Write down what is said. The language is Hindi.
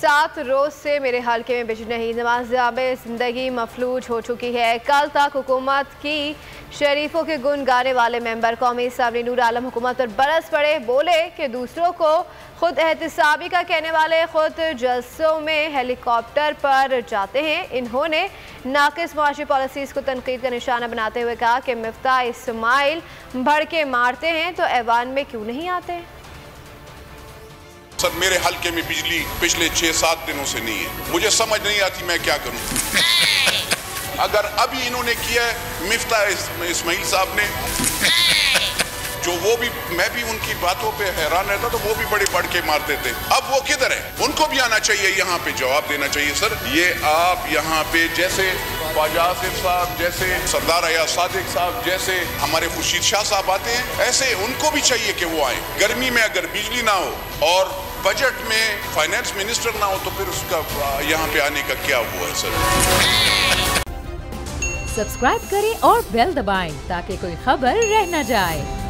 7 रोज से मेरे हल्के में बिजली नहीं। नमाज़-ए ज़िंदगी मफलूज हो चुकी है। कल तक हुकूमत की शरीफों के गुण गाने वाले मेंबर कौमी असम्बली नूर आलम हुकूमत पर बरस पड़े। बोले कि दूसरों को खुद एहतसाबी का कहने वाले खुद जलसों में हेलीकॉप्टर पर जाते हैं। इन्होंने नाकिस मुआशी पॉलिसीज़ को तनकीद का निशाना बनाते हुए कहा कि मिफ्ताह इस्माइल भड़के मारते हैं तो ऐवान में क्यों नहीं आते। सर, मेरे हल्के में बिजली पिछले 6-7 दिनों से नहीं है। मुझे समझ नहीं आती मैं क्या करूं। अगर अभी इन्होंने किया है मिफ्ताह इस्माइल साहब ने, जो वो भी, मैं भी उनकी बातों पे हैरान रहता तो वो भी बड़े बढ़ के मारते थे। अब वो किधर है? उनको भी आना चाहिए, यहाँ पे जवाब देना चाहिए। सर, ये आप यहाँ पे जैसे ख्वाजा आसिफ साहब, जैसे सरदार अयाज सादिक साहब, जैसे हमारे खुर्शीद शाह साहब आते हैं, ऐसे उनको भी चाहिए कि वो आए। गर्मी में अगर बिजली ना हो और बजट में फाइनेंस मिनिस्टर ना हो तो फिर उसका यहाँ पे आने का क्या हुआ है। सर, सब्सक्राइब करें और बेल दबाएं ताकि कोई खबर रह न जाए।